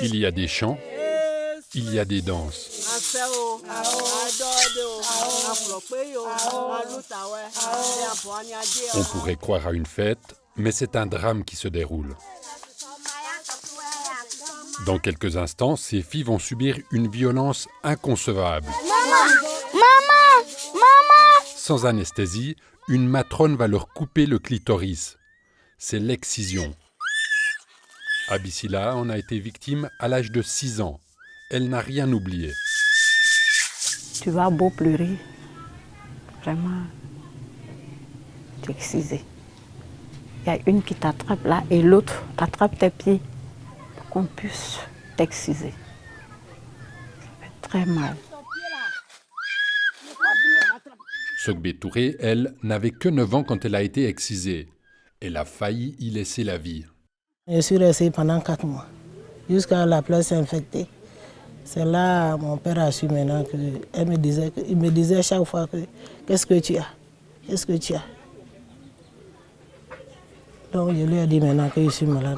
Il y a des chants, il y a des danses. On pourrait croire à une fête, mais c'est un drame qui se déroule. Dans quelques instants, ces filles vont subir une violence inconcevable. Maman! Sans anesthésie, une matrone va leur couper le clitoris. C'est l'excision. Abyssila en a été victime à l'âge de 6 ans. Elle n'a rien oublié. Tu vas beau pleurer, vraiment, tu es excisé. Il y a une qui t'attrape là et l'autre t'attrape tes pieds pour qu'on puisse t'exciser. Ça fait très mal. Sogbé Touré, elle, n'avait que 9 ans quand elle a été excisée. Elle a failli y laisser la vie. Je suis restée pendant 4 mois, jusqu'à la place infectée. C'est là mon père a su maintenant il me disait chaque fois que qu'est-ce que tu as? Qu'est-ce que tu as? Donc je lui ai dit maintenant que je suis malade.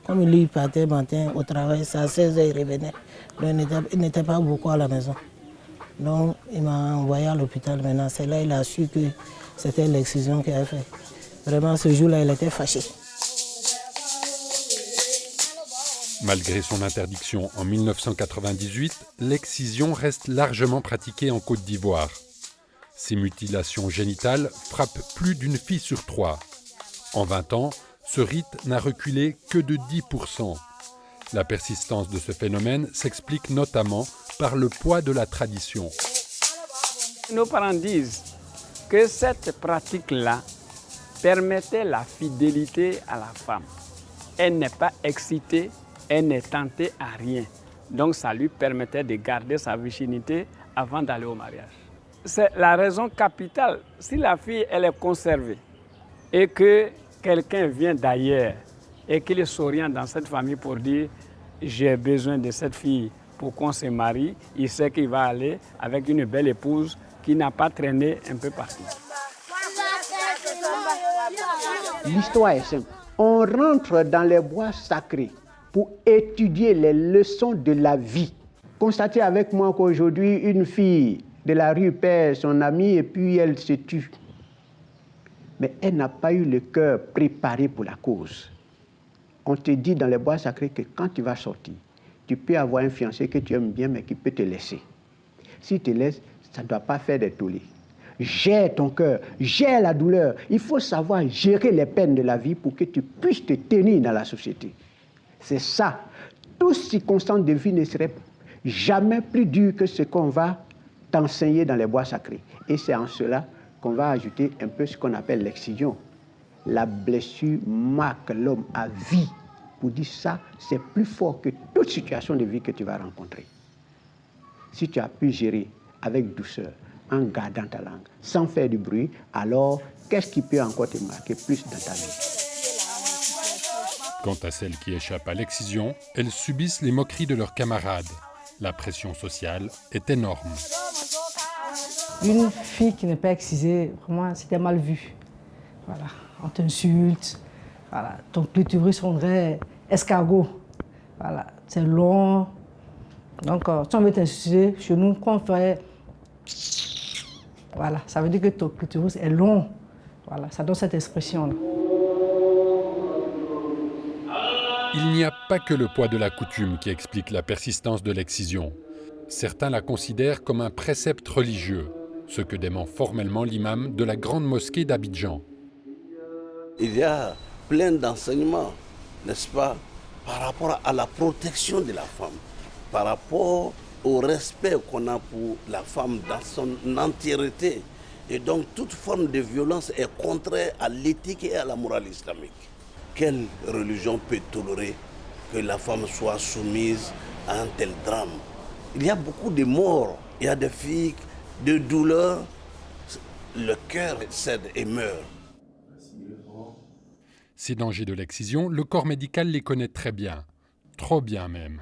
Comme lui partait matin au travail, c'est à 16h il revenait. Donc il n'était pas beaucoup à la maison. Donc il m'a envoyé à l'hôpital maintenant. C'est là qu'il a su que c'était l'excision qu'il avait fait. Vraiment ce jour-là il était fâché. Malgré son interdiction en 1998, l'excision reste largement pratiquée en Côte d'Ivoire. Ces mutilations génitales frappent plus d'une fille sur 3. En 20 ans, ce rite n'a reculé que de 10%. La persistance de ce phénomène s'explique notamment par le poids de la tradition. Nos parents disent que cette pratique-là permettait la fidélité à la femme. Elle n'est pas excitée, elle n'est tentée à rien. Donc ça lui permettait de garder sa virginité avant d'aller au mariage. C'est la raison capitale. Si la fille elle est conservée et que quelqu'un vient d'ailleurs et qu'il s'oriente dans cette famille pour dire j'ai besoin de cette fille pour qu'on se marie, il sait qu'il va aller avec une belle épouse qui n'a pas traîné un peu partout. L'histoire est simple. On rentre dans les bois sacrés pour étudier les leçons de la vie. Constatez avec moi qu'aujourd'hui, une fille de la rue perd son ami et puis elle se tue. Mais elle n'a pas eu le cœur préparé pour la cause. On te dit dans les bois sacrés que quand tu vas sortir, tu peux avoir un fiancé que tu aimes bien mais qui peut te laisser. S'il te laisse, ça ne doit pas faire des tollés. Gère ton cœur, gère la douleur. Il faut savoir gérer les peines de la vie pour que tu puisses te tenir dans la société. C'est ça. Toute circonstance de vie ne serait jamais plus dure que ce qu'on va t'enseigner dans les bois sacrés. Et c'est en cela qu'on va ajouter un peu ce qu'on appelle l'excision. La blessure marque l'homme à vie. Pour dire ça, c'est plus fort que toute situation de vie que tu vas rencontrer. Si tu as pu gérer avec douceur, en gardant ta langue, sans faire du bruit, alors qu'est-ce qui peut encore te marquer plus dans ta vie? Quant à celles qui échappent à l'excision, elles subissent les moqueries de leurs camarades. La pression sociale est énorme. Une fille qui n'est pas excisée, vraiment, c'était mal vu. Voilà, on t'insulte, voilà, ton clitoris sonnerait escargot. Voilà, c'est long. Donc, si on veut t'insulter, chez nous, quand on fait... Voilà, ça veut dire que ton clitoris est long. Voilà, ça donne cette expression-là. Il n'y a pas que le poids de la coutume qui explique la persistance de l'excision. Certains la considèrent comme un précepte religieux, ce que dément formellement l'imam de la grande mosquée d'Abidjan. Il y a plein d'enseignements, n'est-ce pas, par rapport à la protection de la femme, par rapport au respect qu'on a pour la femme dans son entièreté. Et donc toute forme de violence est contraire à l'éthique et à la morale islamique. Quelle religion peut tolérer que la femme soit soumise à un tel drame? Il y a beaucoup de morts, il y a des filles de douleur, le cœur cède et meurt. Ces dangers de l'excision, le corps médical les connaît très bien, trop bien même.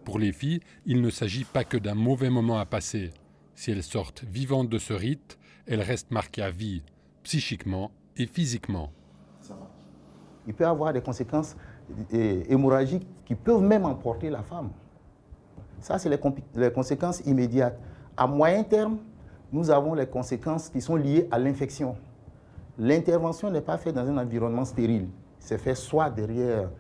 Pour les filles, il ne s'agit pas que d'un mauvais moment à passer. Si elles sortent vivantes de ce rite, elles restent marquées à vie, psychiquement et physiquement. Il peut y avoir des conséquences hémorragiques qui peuvent même emporter la femme. Ça, c'est les conséquences immédiates. À moyen terme, nous avons les conséquences qui sont liées à l'infection. L'intervention n'est pas faite dans un environnement stérile. C'est fait soit derrière,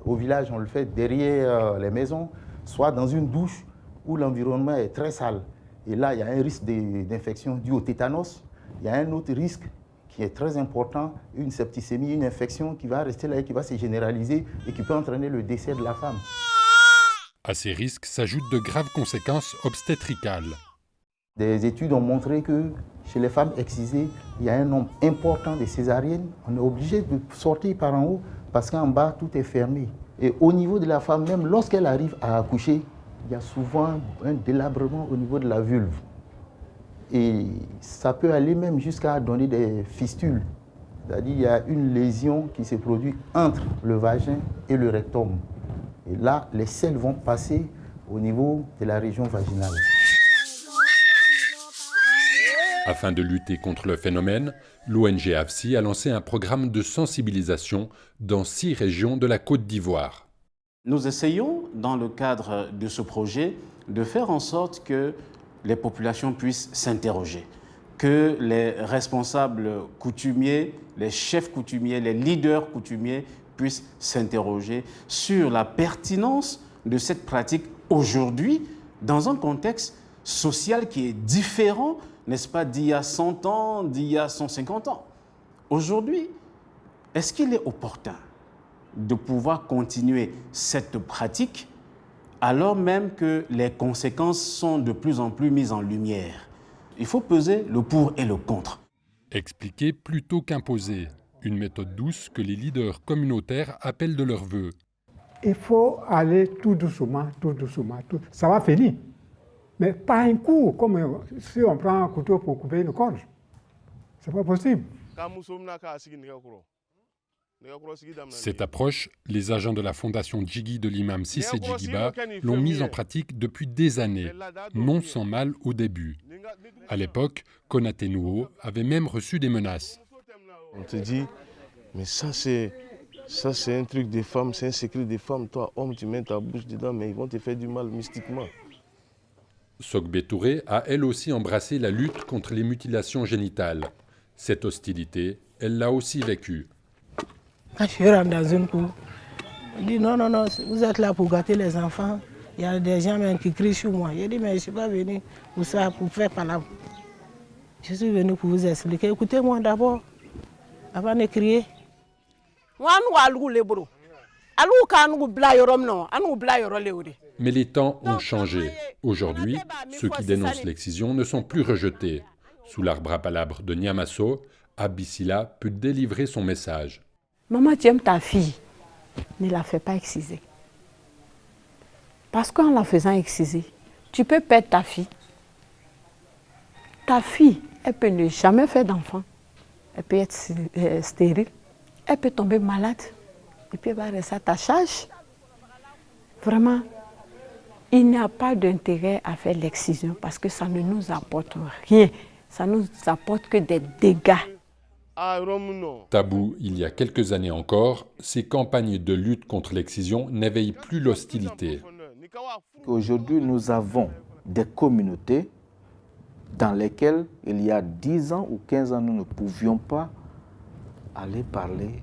au village, on le fait derrière les maisons, soit dans une douche où l'environnement est très sale. Et là, il y a un risque d'infection dû au tétanos. Il y a un autre risque qui est très important, une septicémie, une infection qui va rester là et qui va se généraliser et qui peut entraîner le décès de la femme. À ces risques s'ajoutent de graves conséquences obstétricales. Des études ont montré que chez les femmes excisées, il y a un nombre important de césariennes. On est obligé de sortir par en haut parce qu'en bas, tout est fermé. Et au niveau de la femme, même lorsqu'elle arrive à accoucher, il y a souvent un délabrement au niveau de la vulve. Et ça peut aller même jusqu'à donner des fistules. C'est-à-dire qu'il y a une lésion qui se produit entre le vagin et le rectum. Et là, les selles vont passer au niveau de la région vaginale. Afin de lutter contre le phénomène, l'ONG AFSI a lancé un programme de sensibilisation dans 6 régions de la Côte d'Ivoire. Nous essayons, dans le cadre de ce projet, de faire en sorte que les populations puissent s'interroger, que les responsables coutumiers, les chefs coutumiers, les leaders coutumiers puissent s'interroger sur la pertinence de cette pratique aujourd'hui dans un contexte social qui est différent, n'est-ce pas, d'il y a 100 ans, d'il y a 150 ans. Aujourd'hui, est-ce qu'il est opportun de pouvoir continuer cette pratique alors même que les conséquences sont de plus en plus mises en lumière? Il faut peser le pour et le contre. Expliquer plutôt qu'imposer, une méthode douce que les leaders communautaires appellent de leur vœu. Il faut aller tout doucement, tout doucement. Ça va finir. Mais pas un coup, comme si on prend un couteau pour couper une corde. C'est pas possible. Cette approche, les agents de la fondation Djigui de l'imam Cissé Djigiba l'ont mise en pratique depuis des années, non sans mal au début. À l'époque, Konaté Nouo avait même reçu des menaces. On te dit, mais ça c'est un truc des femmes, c'est un secret des femmes. Toi, homme, tu mets ta bouche dedans, mais ils vont te faire du mal mystiquement. Sogbe Touré a elle aussi embrassé la lutte contre les mutilations génitales. Cette hostilité, elle l'a aussi vécue. Quand je rentre dans une cour, on dit non, vous êtes là pour gâter les enfants. Il y a des gens même qui crient sur moi. Je dis, mais je ne suis pas venu pour ça, pour faire palabre. Je suis venu pour vous expliquer. Écoutez-moi d'abord, avant de crier. Mais les temps ont changé. Aujourd'hui, ceux qui dénoncent l'excision ne sont plus rejetés. Sous l'arbre à palabres de Niamasso, Abissila peut délivrer son message. Maman, tu aimes ta fille, ne la fais pas exciser. Parce qu'en la faisant exciser, tu peux perdre ta fille. Ta fille, elle peut ne jamais faire d'enfant. Elle peut être stérile. Elle peut tomber malade. Et puis elle va rester à ta charge. Vraiment, il n'y a pas d'intérêt à faire l'excision parce que ça ne nous apporte rien. Ça ne nous apporte que des dégâts. Tabou il y a quelques années encore, ces campagnes de lutte contre l'excision n'éveillent plus l'hostilité. Aujourd'hui, nous avons des communautés dans lesquelles, il y a 10 ans ou 15 ans, nous ne pouvions pas aller parler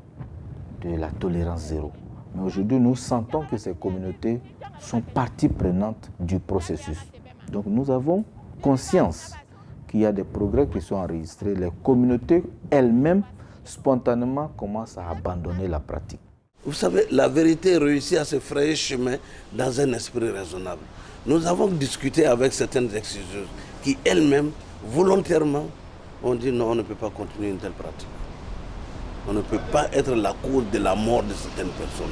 de la tolérance zéro. Mais aujourd'hui, nous sentons que ces communautés sont partie prenante du processus. Donc nous avons conscience qu'il y a des progrès qui sont enregistrés. Les communautés elles-mêmes, spontanément, commencent à abandonner la pratique. Vous savez, la vérité réussit à se frayer chemin dans un esprit raisonnable. Nous avons discuté avec certaines exciseuses qui elles-mêmes, volontairement, ont dit non, on ne peut pas continuer une telle pratique. On ne peut pas être la cause de la mort de certaines personnes.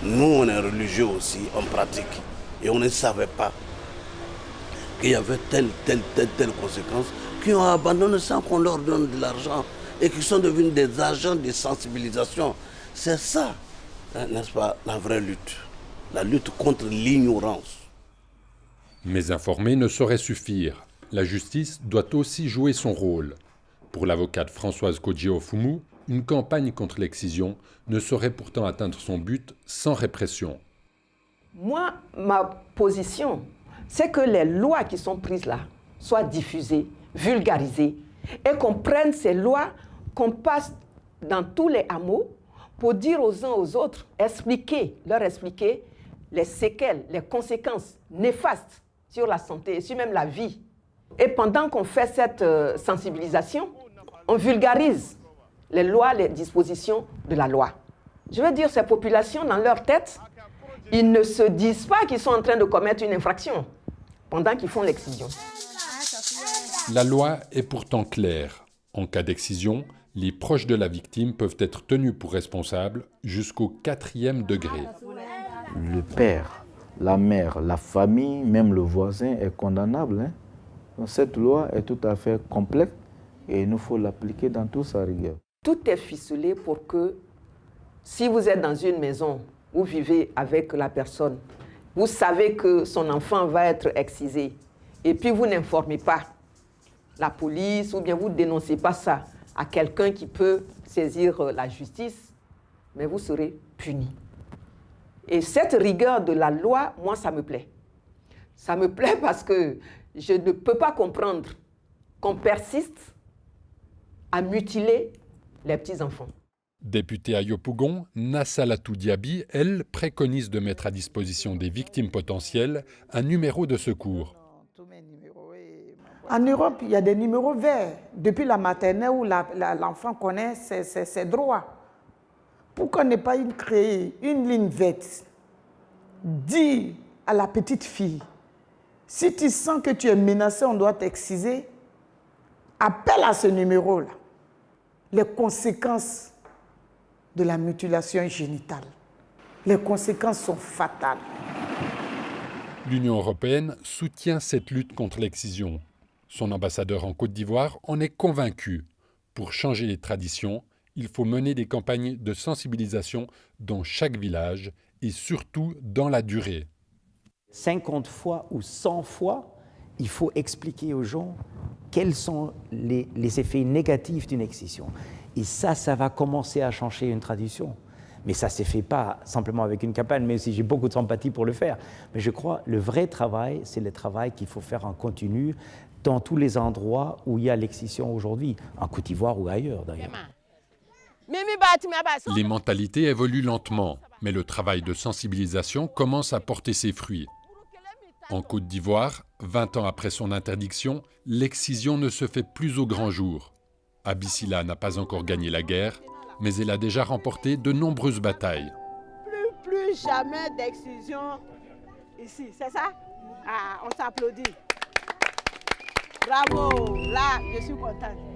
Nous, on est religieux aussi, on pratique. Et on ne savait pas qu'il y avait telle conséquence, qui ont abandonné sans qu'on leur donne de l'argent et qui sont devenus des agents de sensibilisation. C'est ça, n'est-ce pas, la vraie lutte. La lutte contre l'ignorance. Mais informer ne saurait suffire. la justice doit aussi jouer son rôle. Pour l'avocate Françoise Kodji-Ofumu, une campagne contre l'excision ne saurait pourtant atteindre son but sans répression. Moi, ma position, c'est que les lois qui sont prises là soient diffusées, vulgarisées, et qu'on prenne ces lois, qu'on passe dans tous les hameaux pour dire aux uns aux autres, leur expliquer les séquelles, les conséquences néfastes sur la santé et sur même la vie. Et pendant qu'on fait cette sensibilisation, on vulgarise les lois, les dispositions de la loi. Je veux dire, ces populations, dans leur tête, ils ne se disent pas qu'ils sont en train de commettre une infraction pendant qu'ils font l'excision. La loi est pourtant claire. En cas d'excision, les proches de la victime peuvent être tenus pour responsables jusqu'au 4e degré. Le père, la mère, la famille, même le voisin est condamnable. Hein? Donc cette loi est tout à fait complète et il nous faut l'appliquer dans toute sa rigueur. Tout est ficelé pour que, si vous êtes dans une maison, vous vivez avec la personne, vous savez que son enfant va être excisé, et puis vous n'informez pas la police ou bien vous ne dénoncez pas ça à quelqu'un qui peut saisir la justice, mais vous serez puni. Et cette rigueur de la loi, moi, ça me plaît. Ça me plaît parce que je ne peux pas comprendre qu'on persiste à mutiler les petits-enfants. Députée à Yopougon, Nassalatou Diaby, elle, préconise de mettre à disposition des victimes potentielles un numéro de secours. En Europe, il y a des numéros verts depuis la maternelle où l'enfant connaît ses droits. Pourquoi ne pas créer une ligne verte? Dis à la petite fille, si tu sens que tu es menacé, on doit t'exciser, appelle à ce numéro-là. Les conséquences de la mutilation génitale. Les conséquences sont fatales. L'Union européenne soutient cette lutte contre l'excision. Son ambassadeur en Côte d'Ivoire en est convaincu. Pour changer les traditions, il faut mener des campagnes de sensibilisation dans chaque village et surtout dans la durée. 50 fois ou 100 fois, il faut expliquer aux gens quels sont les effets négatifs d'une excision. Et ça va commencer à changer une tradition. Mais ça ne se fait pas simplement avec une campagne, même si j'ai beaucoup de sympathie pour le faire. Mais je crois que le vrai travail, c'est le travail qu'il faut faire en continu dans tous les endroits où il y a l'excision aujourd'hui, en Côte d'Ivoire ou ailleurs d'ailleurs. Les mentalités évoluent lentement, mais le travail de sensibilisation commence à porter ses fruits. En Côte d'Ivoire, 20 ans après son interdiction, l'excision ne se fait plus au grand jour. Abissila n'a pas encore gagné la guerre, mais elle a déjà remporté de nombreuses batailles. Plus jamais d'excision ici, c'est ça? Ah, on s'applaudit. Bravo, là, je suis contente.